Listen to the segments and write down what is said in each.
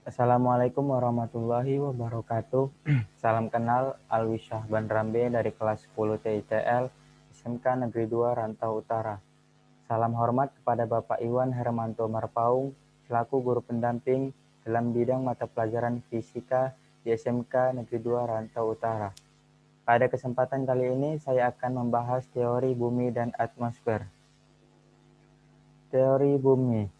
Assalamualaikum warahmatullahi wabarakatuh. Salam kenal, Alwi Syahban Rambe dari kelas 10 TITL SMK Negeri 2 Rantau Utara. Salam hormat kepada Bapak Iwan Hermanto Marpaung selaku guru pendamping dalam bidang mata pelajaran fisika di SMK Negeri 2 Rantau Utara. Pada kesempatan kali ini saya akan membahas teori bumi dan atmosfer. Teori bumi.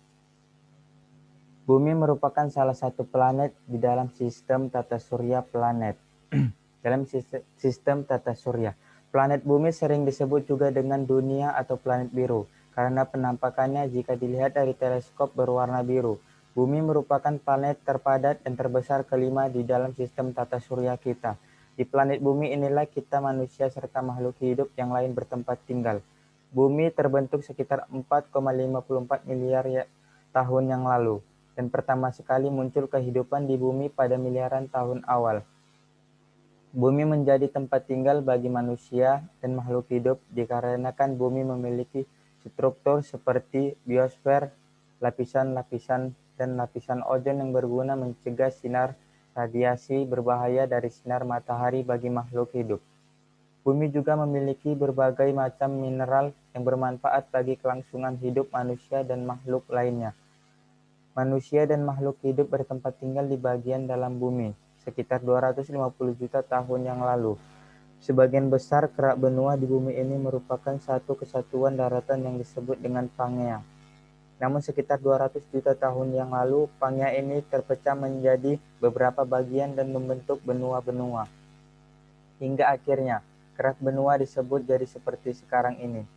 Bumi merupakan salah satu planet di dalam sistem tata surya planet. Dalam sistem tata surya, planet bumi sering disebut juga dengan dunia atau planet biru karena penampakannya jika dilihat dari teleskop berwarna biru. Bumi merupakan planet terpadat dan terbesar kelima di dalam sistem tata surya kita. Di planet bumi inilah kita manusia serta makhluk hidup yang lain bertempat tinggal. Bumi terbentuk sekitar 4,54 miliar tahun yang lalu dan pertama sekali muncul kehidupan di bumi pada miliaran tahun awal. Bumi menjadi tempat tinggal bagi manusia dan makhluk hidup dikarenakan bumi memiliki struktur seperti biosfer, lapisan-lapisan, dan lapisan ozon yang berguna mencegah sinar radiasi berbahaya dari sinar matahari bagi makhluk hidup. Bumi juga memiliki berbagai macam mineral yang bermanfaat bagi kelangsungan hidup manusia dan makhluk lainnya. Manusia dan makhluk hidup bertempat tinggal di bagian dalam bumi, sekitar 250 juta tahun yang lalu. Sebagian besar kerak benua di bumi ini merupakan satu kesatuan daratan yang disebut dengan Pangea. Namun sekitar 200 juta tahun yang lalu, Pangea ini terpecah menjadi beberapa bagian dan membentuk benua-benua. Hingga akhirnya, kerak benua disebut jadi seperti sekarang ini.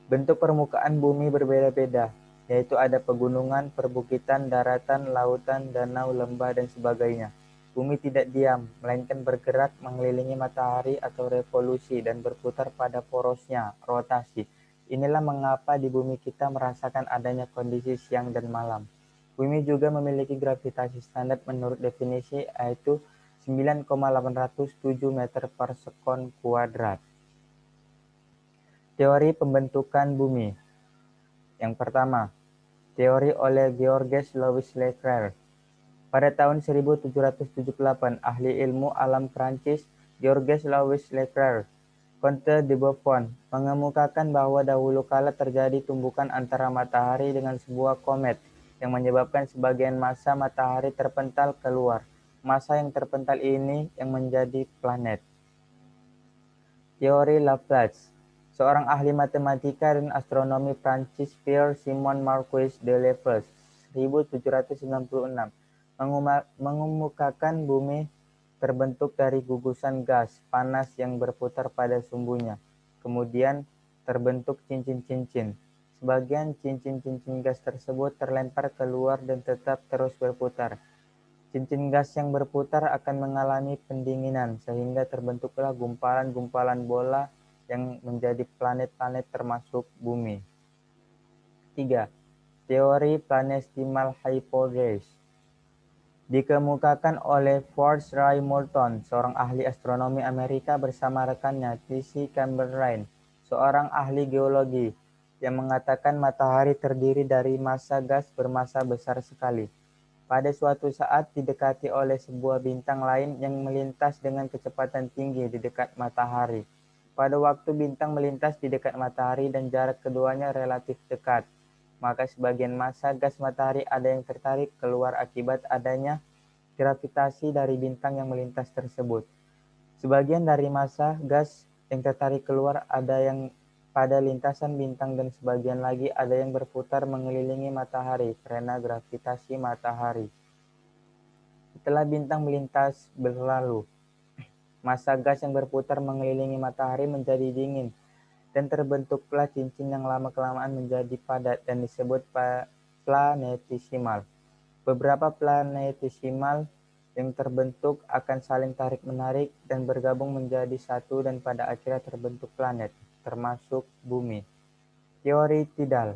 Bentuk permukaan bumi berbeda-beda, yaitu ada pegunungan, perbukitan, daratan, lautan, danau, lembah, dan sebagainya. Bumi tidak diam, melainkan bergerak mengelilingi matahari atau revolusi dan berputar pada porosnya, rotasi. Inilah mengapa di bumi kita merasakan adanya kondisi siang dan malam. Bumi juga memiliki gravitasi standar menurut definisi yaitu 9,807 meter per sekon kuadrat. Teori pembentukan bumi. Yang pertama, teori oleh Georges Louis Leclerc. Pada tahun 1778, ahli ilmu alam Prancis Georges Louis Leclerc, Comte de Buffon, mengemukakan bahwa dahulu kala terjadi tumbukan antara matahari dengan sebuah komet yang menyebabkan sebagian massa matahari terpental keluar. Massa yang terpental ini yang menjadi planet. Teori Laplace. Seorang ahli matematika dan astronomi Prancis Pierre-Simon Marquis de Laplace 1796 mengemukakan bumi terbentuk dari gugusan gas panas yang berputar pada sumbunya. Kemudian terbentuk cincin-cincin. Sebagian cincin-cincin gas tersebut terlempar keluar dan tetap terus berputar. Cincin gas yang berputar akan mengalami pendinginan sehingga terbentuklah gumpalan-gumpalan bola yang menjadi planet-planet termasuk bumi. 3. Teori Planetesimal Hypothesis dikemukakan oleh Forrest Ray Moulton, seorang ahli astronomi Amerika bersama rekannya T.C. Chamberlain, seorang ahli geologi, yang mengatakan matahari terdiri dari massa gas bermassa besar sekali. Pada suatu saat didekati oleh sebuah bintang lain yang melintas dengan kecepatan tinggi di dekat matahari. Pada waktu bintang melintas di dekat matahari dan jarak keduanya relatif dekat, maka sebagian massa gas matahari ada yang tertarik keluar akibat adanya gravitasi dari bintang yang melintas tersebut. Sebagian dari massa gas yang tertarik keluar ada yang pada lintasan bintang dan sebagian lagi ada yang berputar mengelilingi matahari karena gravitasi matahari. Setelah bintang melintas berlalu, massa gas yang berputar mengelilingi matahari menjadi dingin dan terbentuklah cincin yang lama-kelamaan menjadi padat dan disebut planetesimal. Beberapa planetesimal yang terbentuk akan saling tarik-menarik dan bergabung menjadi satu dan pada akhirnya terbentuk planet, termasuk bumi. Teori tidal.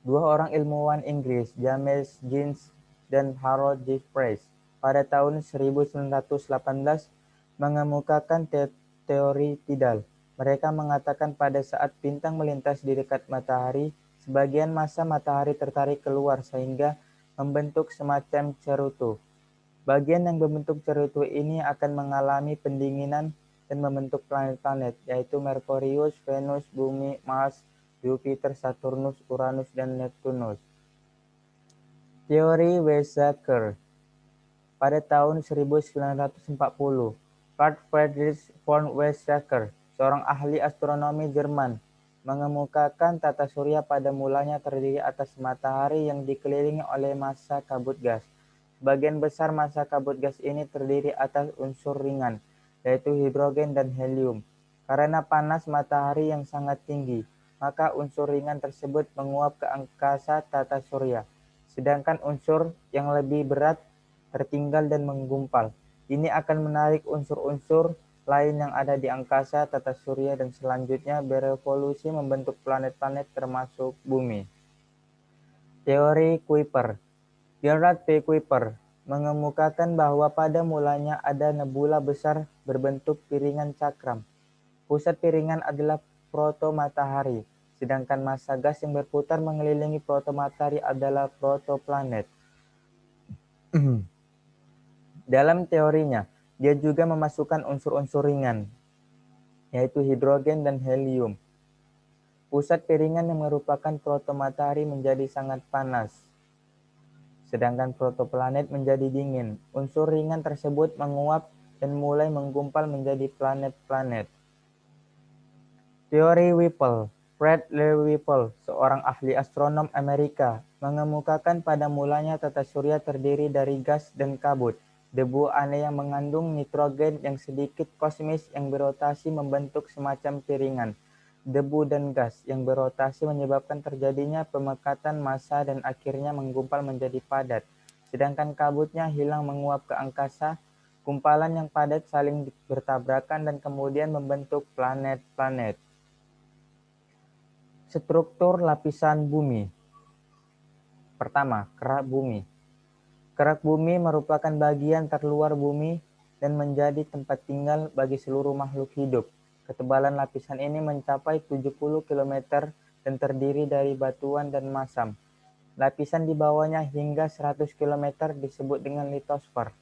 Dua orang ilmuwan Inggris, James Jeans dan Harold Jeffreys, pada tahun 1918 mengemukakan teori tidal. Mereka mengatakan pada saat bintang melintas di dekat matahari, sebagian massa matahari tertarik keluar sehingga membentuk semacam cerutu. Bagian yang membentuk cerutu ini akan mengalami pendinginan dan membentuk planet-planet, yaitu Merkurius, Venus, Bumi, Mars, Jupiter, Saturnus, Uranus, dan Neptunus. Teori Weizsäcker. Pada tahun 1940, Carl Friedrich von Weizsäcker, seorang ahli astronomi Jerman, mengemukakan tata surya pada mulanya terdiri atas matahari yang dikelilingi oleh massa kabut gas. Sebagian besar massa kabut gas ini terdiri atas unsur ringan, yaitu hidrogen dan helium. Karena panas matahari yang sangat tinggi, maka unsur ringan tersebut menguap ke angkasa tata surya. Sedangkan unsur yang lebih berat tertinggal dan menggumpal. Ini akan menarik unsur-unsur lain yang ada di angkasa tata surya dan selanjutnya berevolusi membentuk planet-planet termasuk bumi. Teori Kuiper. Gerard P. Kuiper mengemukakan bahwa pada mulanya ada nebula besar berbentuk piringan cakram. Pusat piringan adalah protomatahari, sedangkan massa gas yang berputar mengelilingi protomatahari adalah protoplanet. Dalam teorinya, dia juga memasukkan unsur-unsur ringan, yaitu hidrogen dan helium. Pusat piringan yang merupakan protomatahari menjadi sangat panas, sedangkan protoplanet menjadi dingin. Unsur ringan tersebut menguap dan mulai menggumpal menjadi planet-planet. Teori Whipple. Fred Lee Whipple, seorang ahli astronom Amerika, mengemukakan pada mulanya tata surya terdiri dari gas dan kabut. Debu aneh yang mengandung nitrogen yang sedikit kosmis yang berotasi membentuk semacam piringan. Debu dan gas yang berotasi menyebabkan terjadinya pemekatan massa dan akhirnya menggumpal menjadi padat. Sedangkan kabutnya hilang menguap ke angkasa, gumpalan yang padat saling bertabrakan dan kemudian membentuk planet-planet. Struktur lapisan bumi. Pertama, kerak bumi. Kerak bumi merupakan bagian terluar bumi dan menjadi tempat tinggal bagi seluruh makhluk hidup. Ketebalan lapisan ini mencapai 70 km dan terdiri dari batuan dan masam. Lapisan di bawahnya hingga 100 km disebut dengan litosfer.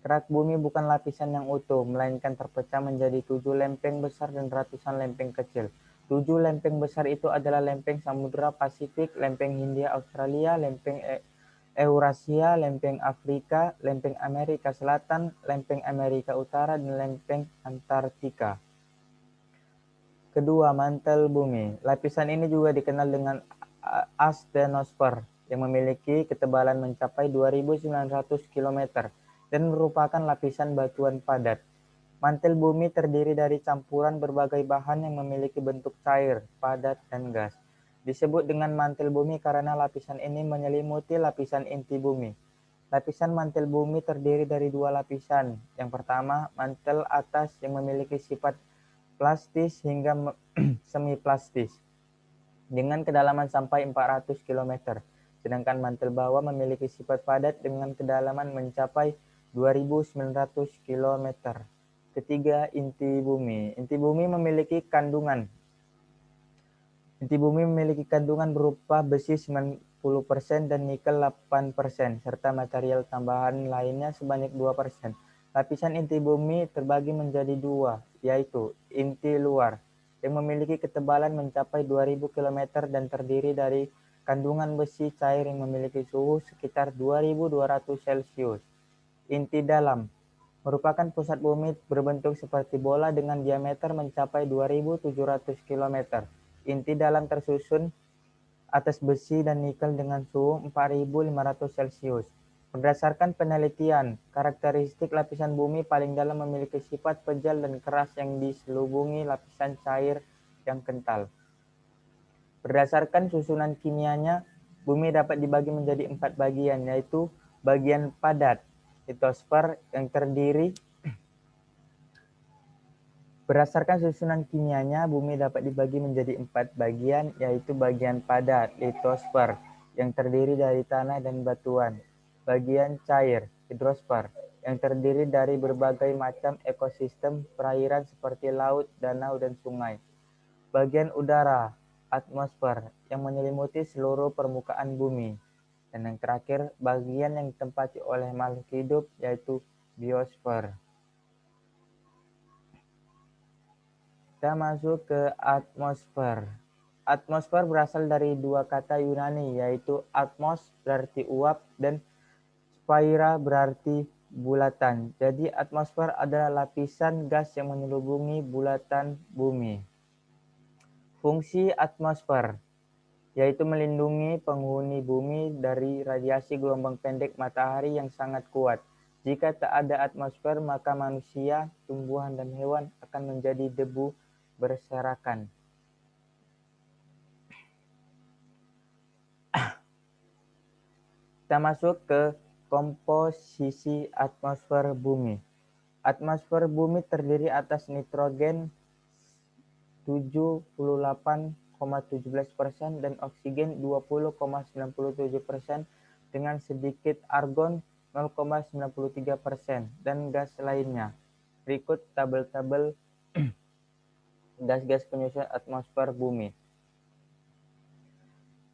Kerak bumi bukan lapisan yang utuh, melainkan terpecah menjadi 7 lempeng besar dan ratusan lempeng kecil. 7 lempeng besar itu adalah lempeng Samudra Pasifik, lempeng Hindia Australia, lempeng Eurasia, lempeng Afrika, lempeng Amerika Selatan, lempeng Amerika Utara, dan lempeng Antartika. Kedua, mantel bumi. Lapisan ini juga dikenal dengan asthenosfer yang memiliki ketebalan mencapai 2.900 km dan merupakan lapisan batuan padat. Mantel bumi terdiri dari campuran berbagai bahan yang memiliki bentuk cair, padat, dan gas. Disebut dengan mantel bumi karena lapisan ini menyelimuti lapisan inti bumi. Lapisan mantel bumi terdiri dari dua lapisan. Yang pertama, mantel atas yang memiliki sifat plastis hingga semi-plastis dengan kedalaman sampai 400 km. Sedangkan mantel bawah memiliki sifat padat dengan kedalaman mencapai 2.900 km. Ketiga, inti bumi. Inti bumi memiliki kandungan. Inti bumi memiliki kandungan berupa besi 90% dan nikel 8%, serta material tambahan lainnya sebanyak 2%. Lapisan inti bumi terbagi menjadi dua, yaitu inti luar, yang memiliki ketebalan mencapai 2000 km dan terdiri dari kandungan besi cair yang memiliki suhu sekitar 2200 Celcius. Inti dalam merupakan pusat bumi berbentuk seperti bola dengan diameter mencapai 2.700 km. Inti dalam tersusun atas besi dan nikel dengan suhu 4.500 Celcius. Berdasarkan penelitian, karakteristik lapisan bumi paling dalam memiliki sifat pejal dan keras yang diselubungi lapisan cair yang kental. Berdasarkan susunan kimianya, bumi dapat dibagi menjadi 4 bagian, yaitu bagian padat, litosfer yang terdiri. Berdasarkan susunan kimianya, bumi dapat dibagi menjadi 4 bagian, yaitu bagian padat, litosfer, yang terdiri dari tanah dan batuan. Bagian cair, hidrosfer, yang terdiri dari berbagai macam ekosistem perairan seperti laut, danau, dan sungai. Bagian udara, atmosfer, yang menyelimuti seluruh permukaan bumi. Dan yang terakhir, bagian yang ditempati oleh makhluk hidup yaitu biosfer. Kita masuk ke atmosfer. Atmosfer berasal dari dua kata Yunani, yaitu atmos berarti uap dan sphaira berarti bulatan. Jadi atmosfer adalah lapisan gas yang menyelubungi bulatan bumi. Fungsi atmosfer yaitu melindungi penghuni bumi dari radiasi gelombang pendek matahari yang sangat kuat. Jika tak ada atmosfer, maka manusia, tumbuhan, dan hewan akan menjadi debu berserakan. Kita masuk ke komposisi atmosfer bumi. Atmosfer bumi terdiri atas nitrogen 78,17% dan oksigen 20,97% dengan sedikit argon 0,93% dan gas lainnya. Berikut tabel-tabel gas-gas penyusun atmosfer bumi.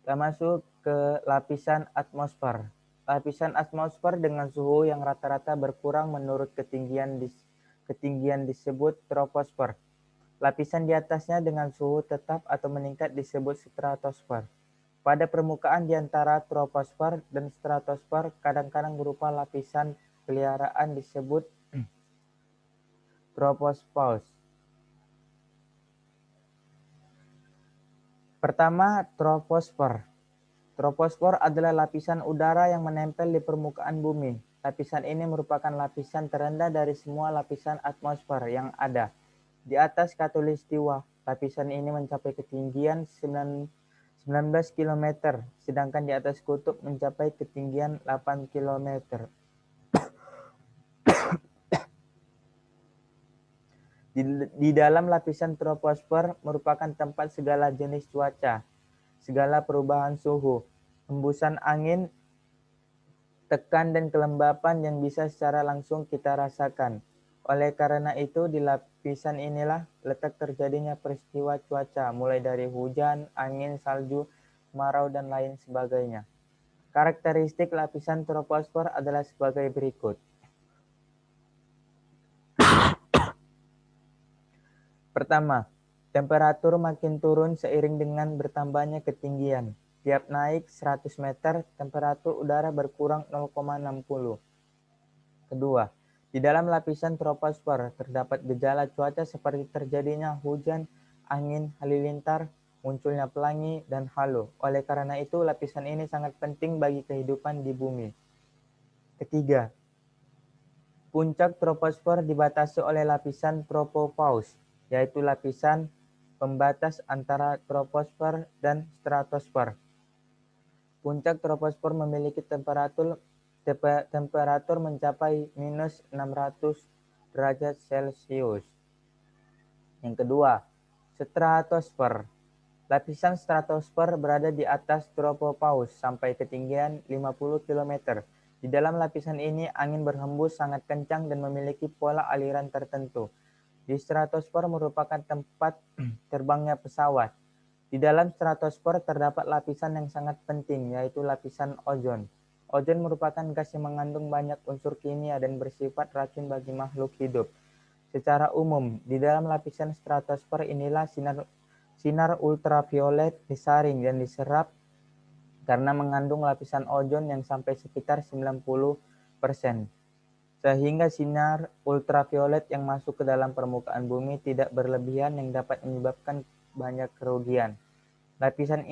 Kita masuk ke lapisan atmosfer. Lapisan atmosfer dengan suhu yang rata-rata berkurang menurut ketinggian disebut troposfer. Lapisan di atasnya dengan suhu tetap atau meningkat disebut stratosfer. Pada permukaan di antara troposfer dan stratosfer kadang-kadang berupa lapisan peliharaan disebut troposphos. Pertama, troposfer. Troposfer adalah lapisan udara yang menempel di permukaan bumi. Lapisan ini merupakan lapisan terendah dari semua lapisan atmosfer yang ada. Di atas khatulistiwa, lapisan ini mencapai ketinggian 19 km, sedangkan di atas kutub mencapai ketinggian 8 km. Di dalam lapisan troposfer merupakan tempat segala jenis cuaca, segala perubahan suhu, hembusan angin, tekan dan kelembapan yang bisa secara langsung kita rasakan. Oleh karena itu, di lapisan inilah letak terjadinya peristiwa cuaca, mulai dari hujan, angin, salju, kemarau, dan lain sebagainya. Karakteristik lapisan troposfer adalah sebagai berikut. Pertama, temperatur makin turun seiring dengan bertambahnya ketinggian. Tiap naik 100 meter, temperatur udara berkurang 0,60. Kedua, di dalam lapisan troposfer terdapat gejala cuaca seperti terjadinya hujan, angin, halilintar, munculnya pelangi, dan halo. Oleh karena itu, lapisan ini sangat penting bagi kehidupan di bumi. Ketiga, puncak troposfer dibatasi oleh lapisan tropopause, yaitu lapisan pembatas antara troposfer dan stratosfer. Puncak troposfer memiliki temperatur mencapai minus 600 derajat Celcius. Yang kedua, stratosfer. Lapisan stratosfer berada di atas tropopause sampai ketinggian 50 km. Di dalam lapisan ini, angin berhembus sangat kencang dan memiliki pola aliran tertentu. Di stratosfer merupakan tempat terbangnya pesawat. Di dalam stratosfer terdapat lapisan yang sangat penting, yaitu lapisan ozon. Ozon merupakan gas yang mengandung banyak unsur kimia dan bersifat racun bagi makhluk hidup. Secara umum, di dalam lapisan stratosfer inilah sinar ultraviolet disaring dan diserap karena mengandung lapisan ozon yang sampai sekitar 90%. Sehingga sinar ultraviolet yang masuk ke dalam permukaan bumi tidak berlebihan yang dapat menyebabkan banyak kerugian. Lapisan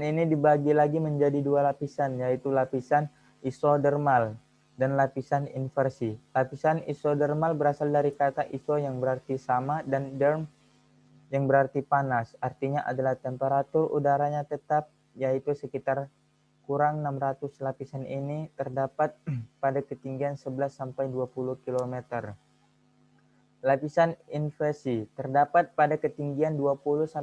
ini dibagi lagi menjadi dua lapisan, yaitu lapisan isodermal dan lapisan inversi. Lapisan isodermal berasal dari kata iso yang berarti sama dan derm yang berarti panas. Artinya adalah temperatur udaranya tetap, yaitu sekitar kurang 600. Lapisan ini terdapat pada ketinggian 11-20 km. Lapisan inversi terdapat pada ketinggian 20-50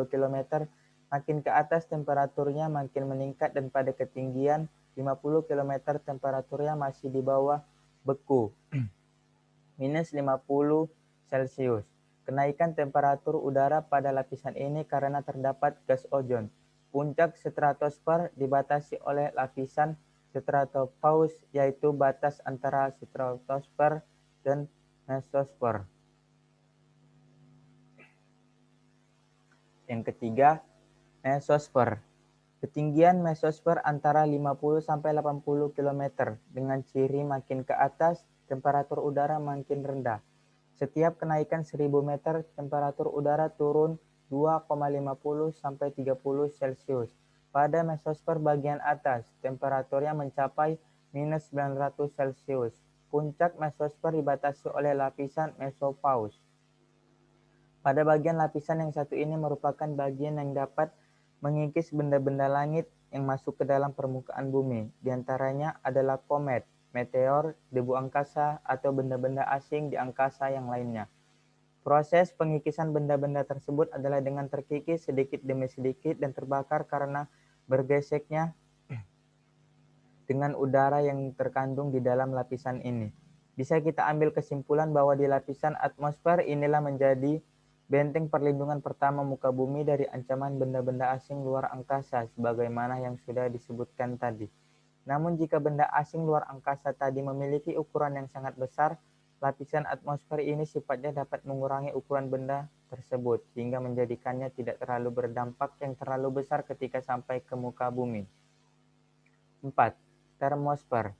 km. Makin ke atas temperaturnya makin meningkat dan pada ketinggian 50 km temperaturnya masih di bawah beku, minus 50 Celcius. Kenaikan temperatur udara pada lapisan ini karena terdapat gas ozon. Puncak stratosfer dibatasi oleh lapisan stratopause, yaitu batas antara stratosfer dan mesosfer. Yang ketiga, mesosfer. Ketinggian mesosfer antara 50 sampai 80 km dengan ciri makin ke atas temperatur udara makin rendah. Setiap kenaikan 1000 meter temperatur udara turun 2,50 sampai 30 Celcius. Pada mesosfer bagian atas, temperaturnya mencapai minus 900 Celcius. Puncak mesosfer dibatasi oleh lapisan mesopause. Pada bagian lapisan yang satu ini merupakan bagian yang dapat mengikis benda-benda langit yang masuk ke dalam permukaan bumi. Di antaranya adalah komet, meteor, debu angkasa, atau benda-benda asing di angkasa yang lainnya. Proses pengikisan benda-benda tersebut adalah dengan terkikis sedikit demi sedikit dan terbakar karena bergeseknya dengan udara yang terkandung di dalam lapisan ini. Bisa kita ambil kesimpulan bahwa di lapisan atmosfer inilah menjadi benteng perlindungan pertama muka bumi dari ancaman benda-benda asing luar angkasa sebagaimana yang sudah disebutkan tadi. Namun jika benda asing luar angkasa tadi memiliki ukuran yang sangat besar, lapisan atmosfer ini sifatnya dapat mengurangi ukuran benda tersebut sehingga menjadikannya tidak terlalu berdampak yang terlalu besar ketika sampai ke muka bumi. 4. Termosfer.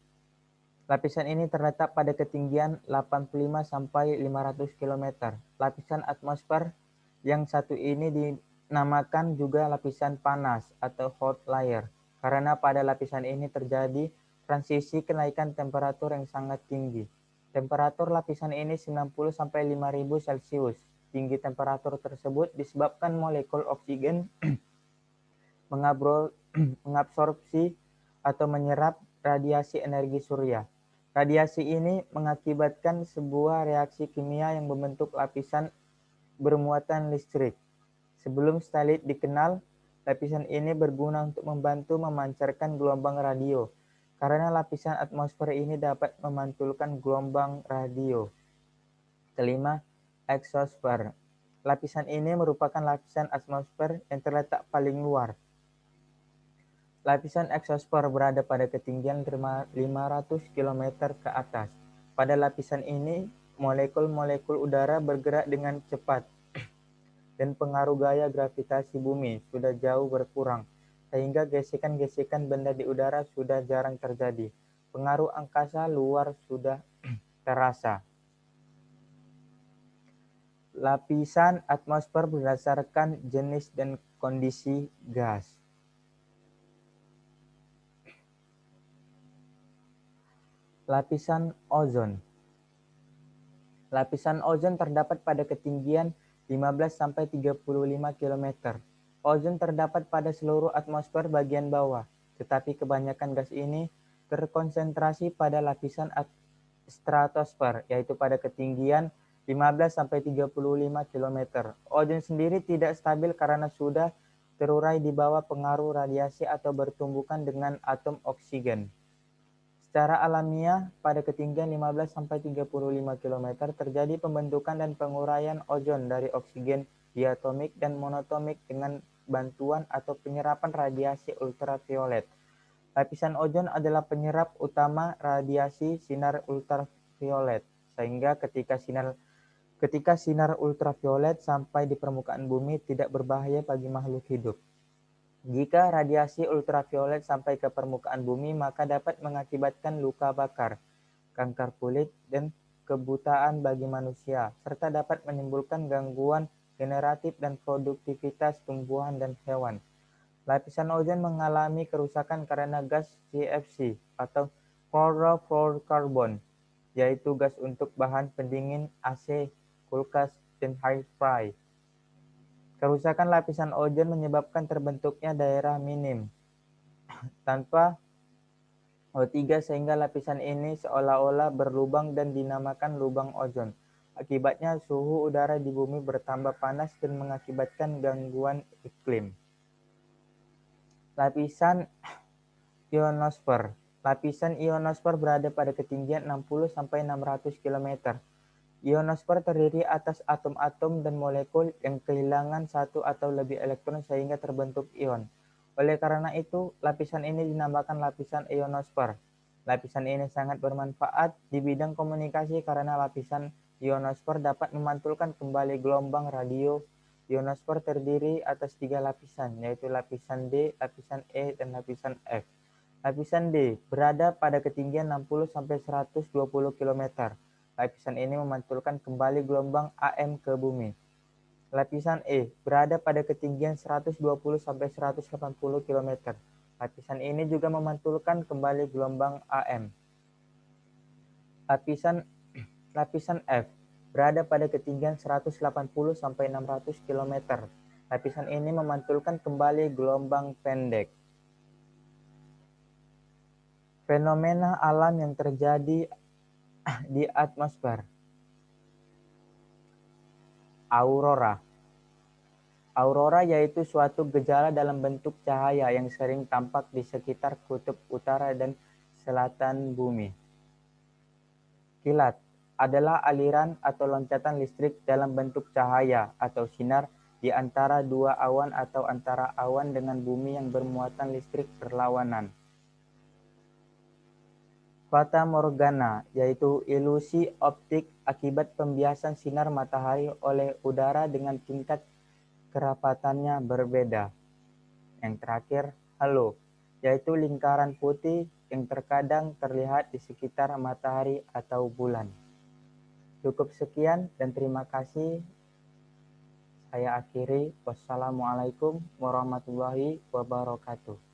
Lapisan ini terletak pada ketinggian 85 sampai 500 km. Lapisan atmosfer yang satu ini dinamakan juga lapisan panas atau hot layer karena pada lapisan ini terjadi transisi kenaikan temperatur yang sangat tinggi. Temperatur lapisan ini 90 sampai 5000 Celcius. Tinggi temperatur tersebut disebabkan molekul oksigen mengabsorpsi atau menyerap radiasi energi surya. Radiasi ini mengakibatkan sebuah reaksi kimia yang membentuk lapisan bermuatan listrik. Sebelum starlit dikenal, lapisan ini berguna untuk membantu memancarkan gelombang radio, karena lapisan atmosfer ini dapat memantulkan gelombang radio. Kelima, exosfer. Lapisan ini merupakan lapisan atmosfer yang terletak paling luar. Lapisan eksosfer berada pada ketinggian 500 km ke atas. Pada lapisan ini, molekul-molekul udara bergerak dengan cepat dan pengaruh gaya gravitasi bumi sudah jauh berkurang, sehingga gesekan-gesekan benda di udara sudah jarang terjadi. Pengaruh angkasa luar sudah terasa. Lapisan atmosfer berdasarkan jenis dan kondisi gas. Lapisan ozon. Lapisan ozon terdapat pada ketinggian 15 sampai 35 km. Ozon terdapat pada seluruh atmosfer bagian bawah, tetapi kebanyakan gas ini terkonsentrasi pada lapisan stratosfer, yaitu pada ketinggian 15 sampai 35 km. Ozon sendiri tidak stabil karena sudah terurai di bawah pengaruh radiasi atau bertumbukan dengan atom oksigen. Secara alamiah, pada ketinggian 15 sampai 35 km terjadi pembentukan dan penguraian ozon dari oksigen diatomik dan monotomik dengan bantuan atau penyerapan radiasi ultraviolet. Lapisan ozon adalah penyerap utama radiasi sinar ultraviolet, sehingga ketika sinar ultraviolet sampai di permukaan bumi tidak berbahaya bagi makhluk hidup. Jika radiasi ultraviolet sampai ke permukaan bumi, maka dapat mengakibatkan luka bakar, kanker kulit, dan kebutaan bagi manusia, serta dapat menimbulkan gangguan generatif dan produktivitas tumbuhan dan hewan. Lapisan ozon mengalami kerusakan karena gas CFC atau chlorofluorocarbon, yaitu gas untuk bahan pendingin AC, kulkas, dan hi-fi. Kerusakan lapisan ozon menyebabkan terbentuknya daerah minim tanpa O3 sehingga lapisan ini seolah-olah berlubang dan dinamakan lubang ozon. Akibatnya suhu udara di bumi bertambah panas dan mengakibatkan gangguan iklim. Lapisan ionosfer. Lapisan ionosfer berada pada ketinggian 60 sampai 600 km. Ionosfer terdiri atas atom-atom dan molekul yang kehilangan satu atau lebih elektron sehingga terbentuk ion. Oleh karena itu, lapisan ini dinamakan lapisan ionosfer. Lapisan ini sangat bermanfaat di bidang komunikasi karena lapisan ionosfer dapat memantulkan kembali gelombang radio. Ionosfer terdiri atas 3 lapisan, yaitu lapisan D, lapisan E, dan lapisan F. Lapisan D berada pada ketinggian 60–120 km. Lapisan ini memantulkan kembali gelombang AM ke bumi. Lapisan E berada pada ketinggian 120–180 km. Lapisan ini juga memantulkan kembali gelombang AM. Lapisan F berada pada ketinggian 180–600 km. Lapisan ini memantulkan kembali gelombang pendek. Fenomena alam yang terjadi di atmosfer. Aurora. Aurora yaitu suatu gejala dalam bentuk cahaya yang sering tampak di sekitar kutub utara dan selatan bumi. Kilat adalah aliran atau loncatan listrik dalam bentuk cahaya atau sinar di antara dua awan atau antara awan dengan bumi yang bermuatan listrik berlawanan. Fata Morgana yaitu ilusi optik akibat pembiasan sinar matahari oleh udara dengan tingkat kerapatannya berbeda. Yang terakhir, halo, yaitu lingkaran putih yang terkadang terlihat di sekitar matahari atau bulan. Cukup sekian dan terima kasih. Saya akhiri. Wassalamualaikum warahmatullahi wabarakatuh.